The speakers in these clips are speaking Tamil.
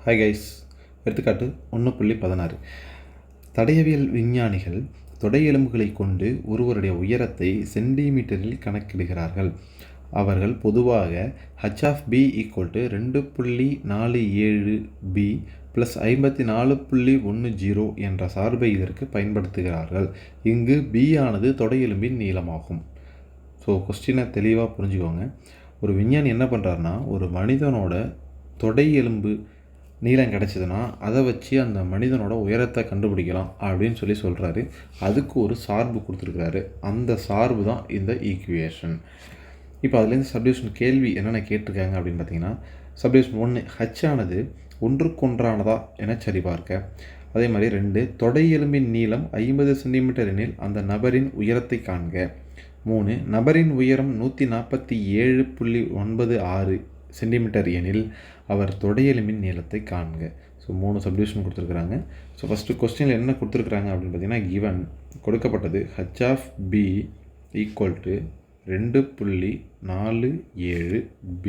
ஹாய் கைஸ், எடுத்துக்காட்டு 1.16. தடயவியல் விஞ்ஞானிகள் தொடை எலும்புகளை கொண்டு ஒருவருடைய உயரத்தை சென்டிமீட்டரில் கணக்கிடுகிறார்கள். அவர்கள் பொதுவாக h(b) = 2.47b + 54.10 என்ற சார்பை இதற்கு பயன்படுத்துகிறார்கள். இங்கு b ஆனது தொடை எலும்பின் நீளமாகும். ஸோ கொஸ்டினை தெளிவாக புரிஞ்சுக்கோங்க. ஒரு விஞ்ஞானி என்ன பண்ணுறாருனா, ஒரு மனிதனோட தொடை எலும்பு நீளம் கிடச்சிதுன்னா அதை வச்சு அந்த மனிதனோட உயரத்தை கண்டுபிடிக்கலாம் அப்படின்னு சொல்கிறாரு. அதுக்கு ஒரு சார்பு கொடுத்துருக்குறாரு. அந்த சார்பு தான் இந்த ஈக்குவேஷன். இப்போ அதுலேருந்து சப்டிவிஷன் கேள்வி என்னென்ன கேட்டிருக்காங்க அப்படின்னு பார்த்தீங்கன்னா, சப்டிவிஷன் 1, h ஆனது ஒன்றுக்கொன்றானதா என சரிபார்க்க. அதே மாதிரி 2, தொடை எலும்பின் நீளம் 50 சென்டிமீட்டர் எனில் அந்த நபரின் உயரத்தை காண்க. 3, நபரின் உயரம் 147.96 சென்டிமீட்டர் எனில் அவர் தொடை எலும்பின் நீளத்தை காண்க. ஸோ 3 சப்டிவிஷன் கொடுத்துருக்குறாங்க. ஸோ ஃபஸ்ட்டு கொஸ்டினில் என்ன கொடுத்துருக்குறாங்க அப்படின்னு பார்த்தீங்கன்னா, கிவன் கொடுக்கப்பட்டது h(b) = 2.47b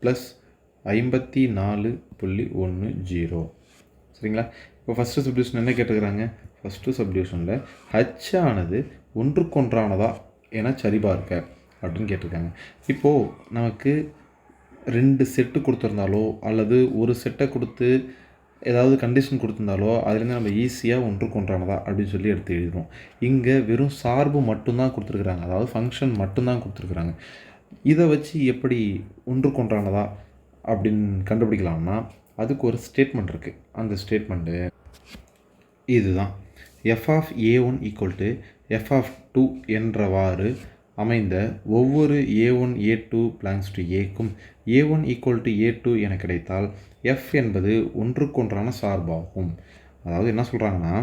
+ 54.10. சரிங்களா? இப்போ ஃபஸ்ட்டு சப்டிவிஷன் என்ன கேட்டுக்கிறாங்க? ஃபஸ்ட்டு சப்டிவிஷனில் h ஆனது ஒன்றுக்கொன்றானதா என சரிபார்க்க அப்படின்னு கேட்டிருக்காங்க. இப்போது நமக்கு 2 செட்டு கொடுத்துருந்தாலோ அல்லது ஒரு செட்டை கொடுத்து ஏதாவது கண்டிஷன் கொடுத்துருந்தாலோ அதுலேருந்து நம்ம ஈஸியாக ஒன்றுக்கொன்றானதா அப்படின்னு சொல்லி எடுத்து எழுதுகிறோம். இங்கே வெறும் சார்பு மட்டும்தான் கொடுத்துருக்குறாங்க, அதாவது ஃபங்க்ஷன் மட்டும்தான் கொடுத்துருக்குறாங்க. இதை வச்சு எப்படி ஒன்றுக்கொன்றானதா அப்படின்னு கண்டுபிடிக்கலாம்னா, அதுக்கு ஒரு ஸ்டேட்மெண்ட் இருக்குது. அந்த ஸ்டேட்மெண்ட்டு இதுதான். f(a1) = f(2) என்றவாறு அமைந்த ஒவ்வொரு a1 a2 belongs to aக்கும் a1 = a2 என கிடைத்தால் f என்பது ஒன்றுக்கொன்றான சார்பாகும். அதாவது என்ன சொல்கிறாங்கன்னா,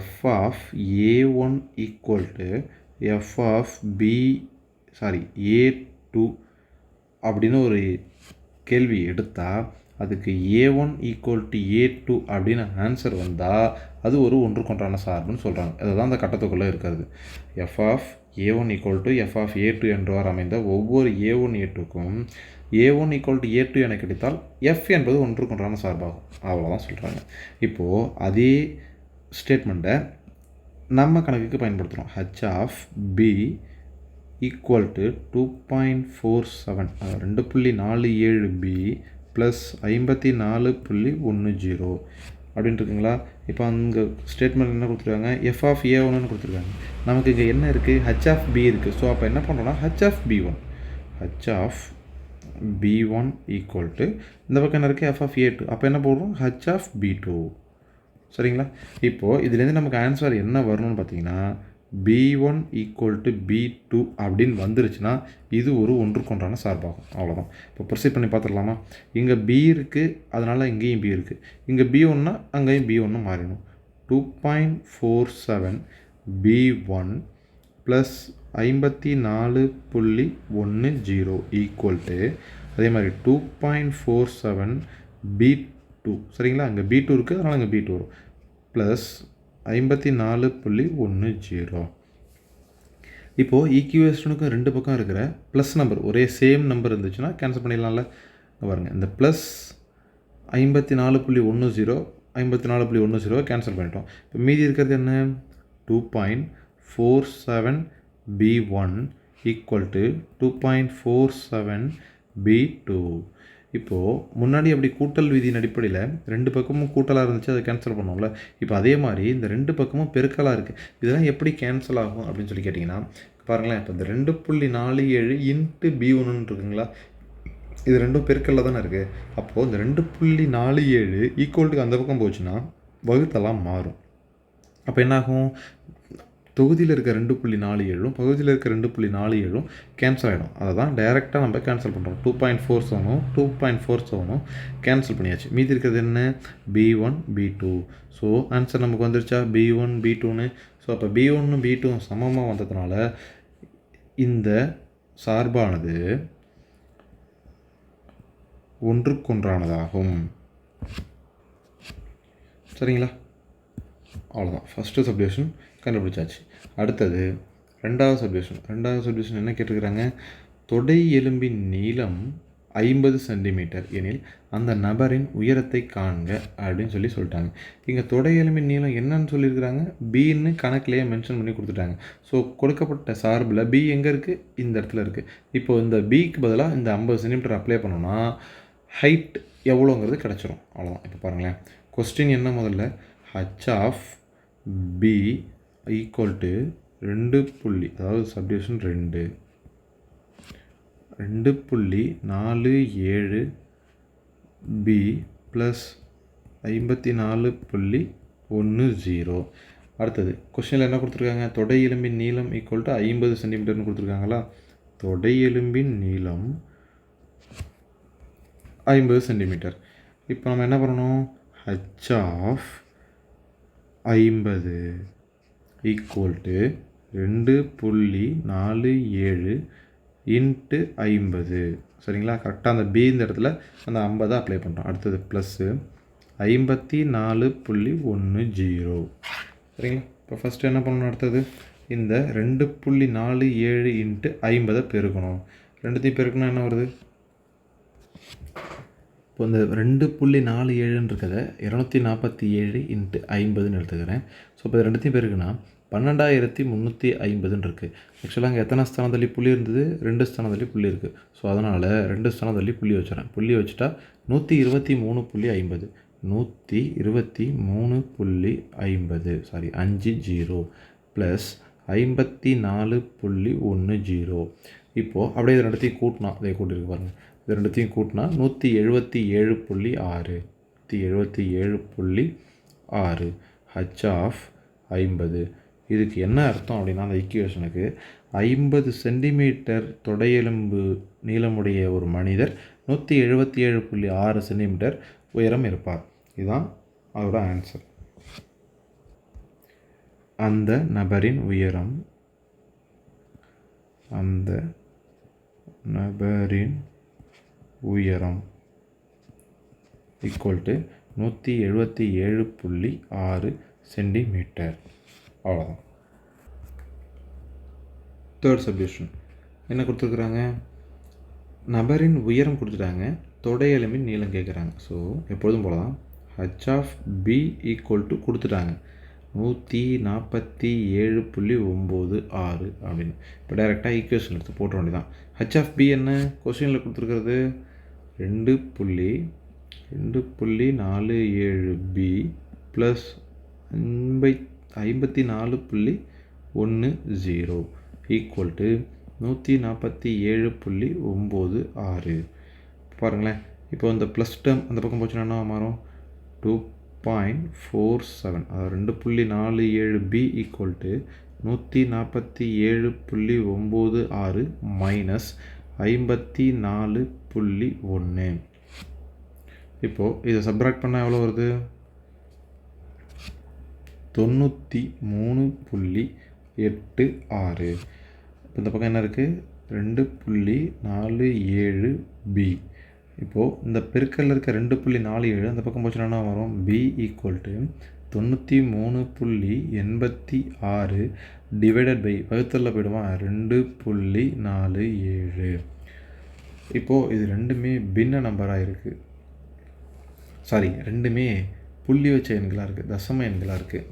f(a1) = a2 அப்படின்னு ஒரு கேள்வி எடுத்தால் அதுக்கு a1 = a2 அப்படின்னு ஆன்சர் வந்தால் அது ஒரு ஒன்றுக்கொன்றான சார்புன்னு சொல்கிறாங்க. அதுதான் அந்த கட்டத்துக்குள்ளே இருக்கிறது. f(a1) = f(a2) என்றவாறு அமைந்த ஒவ்வொரு a1 a2க்கும் a1 = a2 என கிடைத்தால் f என்பது ஒன்றுக்கொன்றான சார்பாகும். அவ்வளோதான் சொல்கிறாங்க. இப்போது அதே ஸ்டேட்மெண்ட்டை நம்ம கணக்குக்கு பயன்படுத்துகிறோம். h(b) = 2.47 2.47b + 54.10 அப்படின்னு இருக்குங்களா? இப்போ அங்கே ஸ்டேட்மெண்ட் என்ன கொடுத்துருக்காங்க? f(a1)ன்னு கொடுத்துருக்காங்க. நமக்கு இங்கே என்ன இருக்குது? h(b) இருக்குது. ஸோ அப்போ என்ன பண்ணுறோன்னா h(b1) = இந்த பக்கம் என்ன இருக்குது? f(a2). அப்போ என்ன போடுறோம்? h(b2). சரிங்களா? இப்போது இதுலேருந்து நமக்கு ஆன்சர் என்ன வரணும்னு பார்த்தீங்கன்னா, b1 = b2 அப்படின்னு வந்துருச்சுன்னா இது ஒரு ஒன்றுக்கொன்றான சார்பாகும். அவ்வளோதான். இப்போ ப்ரொசீட் பண்ணி பார்த்துடலாமா? இங்கே b இருக்குது, அதனால் இங்கேயும் b இருக்குது. இங்கே b1னா அங்கேயும் b1 மாறிடும். 2.47b1 + 54.10 அதே மாதிரி 2.47b2. சரிங்களா? அங்கே b2 இருக்குது, அதனால் அங்கே b2 வரும். ப்ளஸ் 54.10. இப்போது ஈக்குவேஷனுக்கும் 2 பக்கம் இருக்கிற ப்ளஸ் நம்பர் ஒரே சேம் நம்பர் இருந்துச்சுன்னா கேன்சல் பண்ணிடலாம்ல. பாருங்கள், இந்த ப்ளஸ் 54.10 54.10 கேன்சல் பண்ணிட்டோம். இப்போ மீதி இருக்கிறது என்ன? 2.47b1 = 2.47b2. இப்போது முன்னாடி அப்படி கூட்டல் விதியின் அடிப்படையில் 2 பக்கமும் கூட்டலாக இருந்துச்சு, அதை கேன்சல் பண்ணோம்ல. இப்போ அதே மாதிரி இந்த 2 பக்கமும் பெருக்கலாக இருக்குது. இதெல்லாம் எப்படி கேன்சல் ஆகும் அப்படின்னு சொல்லி கேட்டிங்கன்னா, பாருங்களேன். இப்போ இந்த 2.47 × b1 இருக்குங்களா? இது ரெண்டும் பெருக்கல்ல தானே இருக்குது. அப்போது இந்த 2.47 ஈக்குவலுக்கு அந்த பக்கம் போச்சுன்னா வகுத்தெல்லாம் மாறும். அப்போ என்னாகும்? தொகுதியில் இருக்க 2.47 பகுதியில் இருக்க 2.47 கேன்சல் ஆகிடும். அதை தான் டைரெக்டாக நம்ம கேன்சல் பண்ணுறோம். 2.47 2.47 கேன்சல் பண்ணியாச்சு. மீதி இருக்கிறது என்ன? b1 b2. ஸோ ஆன்சர் நமக்கு வந்துருச்சா? b1 b2ன்னு. ஸோ அப்போ b1 b2 சமமாக வந்ததுனால இந்த சார்பானது ஒன்றுக்கொன்றானதாகும். சரிங்களா? அவ்வளோதான். ஃபஸ்ட்டு சப்டிவிஷன் கண்டுபிடிச்சாச்சு. அடுத்தது ரெண்டாவது சப்டிவிஷன் என்ன கேட்டிருக்கிறாங்க? தொடை எலும்பின் நீளம் 50 சென்டிமீட்டர் எனில் அந்த நபரின் உயரத்தை காண்க அப்படின்னு சொல்லிட்டாங்க. இங்கே தொடை எலும்பின் நீளம் என்னன்னு சொல்லியிருக்கிறாங்க, பின்னு கணக்கிலேயே மென்ஷன் பண்ணி கொடுத்துட்டாங்க. ஸோ கொடுக்கப்பட்ட சார்பில் பி எங்கே இருக்குது, இந்த இடத்துல இருக்குது. இப்போ இந்த பிக்கு பதிலாக இந்த 50 சென்டிமீட்டர் அப்ளை பண்ணோன்னா ஹைட் எவ்வளோங்கிறது கிடச்சிரும். அவ்வளோதான். இப்போ பாருங்களேன், கொஸ்டின் என்ன முதல்ல, H of P equal to 2 புள்ளி, அதாவது சப்டிவிஷன் 2.47 பி ப்ளஸ் 54.10. அடுத்தது கொஸ்டினில் என்ன கொடுத்துருக்காங்க, தொடை எலும்பின் நீளம் ஈக்குவல் டு 50 சென்டிமீட்டர்னு கொடுத்துருக்காங்களா. தொடை எலும்பின் நீளம் 50 சென்டிமீட்டர். இப்போ நம்ம என்ன பண்ணணும், H of 50 equal to 2.47 into 50. சரிங்களா, கரெக்டாக அந்த பி இந்த இடத்துல அந்த 50 அப்ளை பண்ணுறோம். அடுத்தது ப்ளஸ்ஸு 54.10. சரிங்களா, இப்போ ஃபஸ்ட்டு என்ன பண்ணணும், அடுத்தது இந்த 2.47 இன்ட்டு 50 பெருக்கணும். ரெண்டுத்தையும் பெருக்கணும் என்ன வருது, இப்போ இந்த 2.47 இருக்கிறத 247 இன்ட்டு 50ன்னு எடுத்துக்கிறேன். ஸோ இப்போ ரெண்டுத்தையும் பெருக்குன்னா 12,350 இருக்குது. ஆக்சுவலாக அங்கே எத்தனை ஸ்தானம் தள்ளி புள்ளி இருந்தது, 2 ஸ்தானம் தள்ளி புள்ளி இருக்குது. ஸோ அதனால் 2 ஸ்தானம் தள்ளி புள்ளி வச்சுறேன். புள்ளி வச்சுட்டா 123.50 123.50 50 ப்ளஸ் 54.10. இப்போது அப்படியே இது ரெண்டுத்தையும் கூட்டினா, அதே கூட்டியிருக்கு பாருங்கள், இது ரெண்டுத்தையும் கூட்டினா 177.6 177.6 ஹச் ஆஃப் 50. இதுக்கு என்ன அர்த்தம் அப்படின்னா, அந்த ஈக்குவேஷனுக்கு 50 சென்டிமீட்டர் தொடையெலும்பு நீளமுடைய ஒரு மனிதர் 177.6 சென்டிமீட்டர் உயரம் இருப்பார். இதுதான் அதோட ஆன்சர். அந்த நபரின் உயரம் ஈக்குவல் டு 177.6 சென்டிமீட்டர். அவ்வளோதான். தேர்ட் சப்டிவிஷன் என்ன கொடுத்துருக்குறாங்க, நபரின் உயரம் கொடுத்துட்டாங்க, தொடை எலும்பின் நீளம் கேட்குறாங்க. ஸோ எப்பொழுதும் போல தான் H of P equal to கொடுத்துட்டாங்க 147.96 அப்படின்னு. இப்போ டைரெக்டாக ஈக்குவேஷன் எடுத்து போட்ட வேண்டியதான். ஹச் ஆஃப் பி என்ன கொஸ்டினில் கொடுத்துருக்கிறது, 2.47 பி ப்ளஸ் 54.10 ஈக்குவல் டு 147.96. பாருங்களேன், இப்போ இந்த ப்ளஸ் டேர்ம் அந்த பக்கம் போச்சுன்னா என்ன மாறும், 2.47, அதாவது 2.47 பி ஈக்குவல் டு 147.96 மைனஸ் 54.1. இப்போது இதை சப்ராக்ட் பண்ணால் எவ்வளோ வருது, 93.86. இப்போ இந்த பக்கம் என்ன இருக்குது, 2.47 பி. இப்போது இந்த பெருக்கல்ல இருக்க 2.47 அந்த பக்கம் போச்சுன்னா வரும், P equal to 93.86 divided by வகுத்தலில் போய்டுமா 2.47. இப்போது இது ரெண்டுமே பின்ன நம்பராக இருக்குது, சாரி ரெண்டுமே புள்ளி வச்ச எண்களாக இருக்குது, தசம எண்களாக இருக்குது.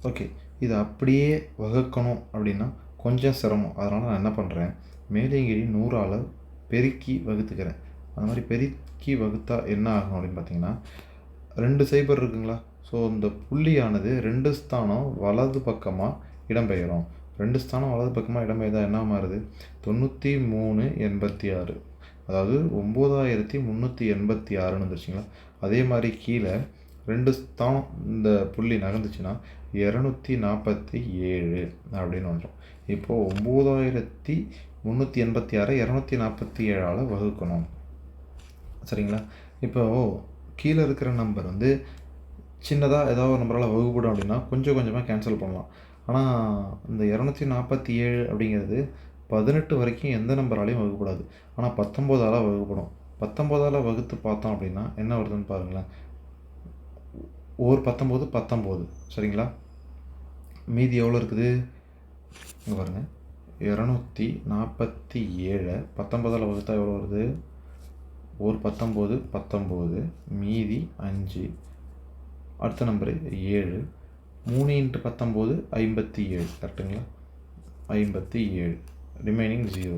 ஓகே, இதை அப்படியே வகுக்கணும் அப்படின்னா கொஞ்சம் சிரமம். அதனால் நான் என்ன பண்ணுறேன், மேலேங்கிரி 100ஆல் பெருக்கி வகுத்துக்கிறேன். அந்த மாதிரி பெருக்கி வகுத்தா என்ன ஆகும் அப்படின்னு பார்த்தீங்கன்னா, 2 சைபர் இருக்குங்களா. ஸோ இந்த புள்ளியானது 2 ஸ்தானம் வலது பக்கமாக இடம்பெயரும். 2 ஸ்தானம் வலது பக்கமாக இடம்பெயர்ந்தால் என்ன மாறுது, 93.86, அதாவது 9386 வந்துருச்சுங்களா. அதே மாதிரி கீழே 2 ஸ்தானம் இந்த புள்ளி நகர்ந்துச்சுன்னா 247 அப்படின்னு வந்துடும். இப்போது 9386 247ஆல் வகுக்கணும். சரிங்களா, இப்போது கீழே இருக்கிற நம்பர் வந்து சின்னதாக ஏதாவது ஒரு நம்பரால் வகுப்படும் அப்படின்னா கொஞ்சம் கொஞ்சமாக கேன்சல் பண்ணலாம். ஆனால் இந்த 247 அப்படிங்கிறது 18 வரைக்கும் எந்த நம்பராலையும் வகுப்படாது. ஆனால் 19ஆல் வகுப்படும். 19ஆல் வகுத்து பார்த்தோம் அப்படின்னா என்ன வருதுன்னு பாருங்களேன், ஒரு 19 சரிங்களா. மீதி எவ்வளோ இருக்குது இங்கே பாருங்கள், 247 19ஆல் வகுத்தா எவ்வளோ வருது? ஒரு 19 19, மீதி 5, அடுத்த நம்பரு 7, 3 × 19 57, கரெக்டுங்களா? 57, ரிமைனிங் 0.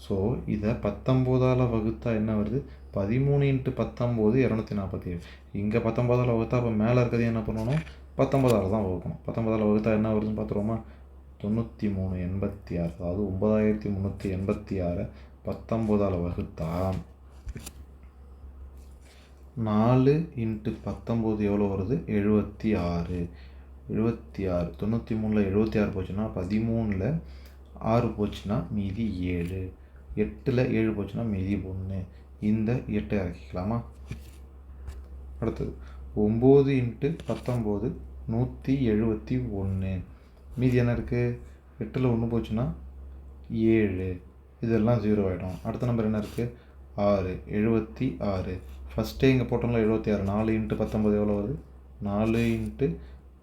ஸோ இதை 19ஆல் வகுத்தா என்ன வருது? 13 × 19 247. இங்கே 19ஆல் வகுத்தா அப்போ மேலே இருக்கிறது என்ன பண்ணணும்? 19ஆல் தான் வகுக்கணும். 19ஆல் வகுத்தா என்ன வருதுன்னு பார்த்துருவோமா? 9386, அதாவது 9386 19ஆல் வகுத்தா 4 × 19 எவ்வளோ வருது? 76. 76, 93ல் 76 போச்சுன்னா 13ல் 6 போச்சுன்னா மீதி 7, 8ல் 7 போச்சுன்னா மீதி 1. இந்த 8 இறக்கிக்கலாமா? அடுத்தது 9 × 19 171, மீதி என்ன இருக்குது? 8ல் 1 போச்சுன்னா 7, இதெல்லாம் 0 ஆகிடும். அடுத்த நம்பர் என்ன இருக்குது? 6, 76. ஃபஸ்ட்டே இங்கே போட்டோம்ல 76, 4 × 19 எவ்வளோ வருது? 4 ×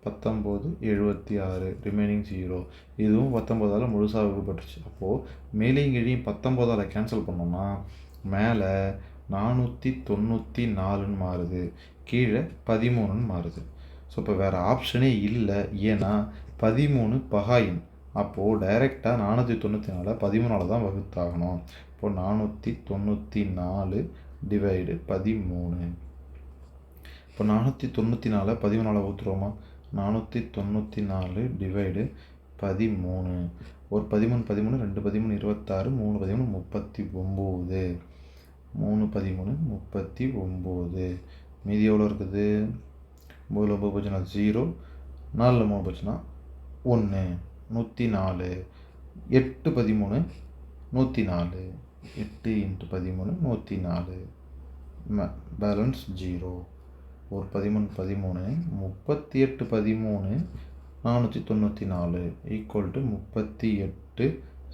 19 76, ரிமைனிங் 0. இதுவும் 19ஆல் முழுசாக வகுப்பட்டுருச்சு. அப்போது மேலேயும் கீழேயும் 19ஆல் கேன்சல் பண்ணோம்னா மேலே 494ன்னு மாறுது, கீழே 13ன்னு மாறுது. ஸோ இப்போ வேறு ஆப்ஷனே இல்லை. ஏன்னா 13 பகாயின். அப்போது டைரெக்டாக 494 13ஆல் தான் வகுத்தாகணும். இப்போது 494 டிவைடு 13. இப்போ 494 14ஆல் வகுத்துருவோமா? 494 டிவைடு 13. ஒரு 13 13, 2 13 26, 3 13 39, 3 13 39, மீதி எவ்வளோ இருக்குது? 9 9 போச்சுன்னா 0, 4ல் 3 போச்சுன்னா 1, 104. 8 13 104, 8 × 13 104, பேலன்ஸ் 0. ஒரு 13 13, 38 13, 494 ஈக்குவல் டு 38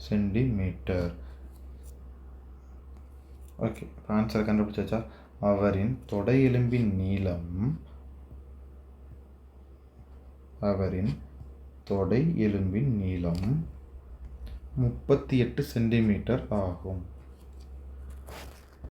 சென்டிமீட்டர். ஓகே, இப்போ ஆன்சர் கண்டுபிடிச்சாச்சா? அவரின் தொடை எலும்பின் நீளம் 38 சென்டிமீட்டர் ஆகும்.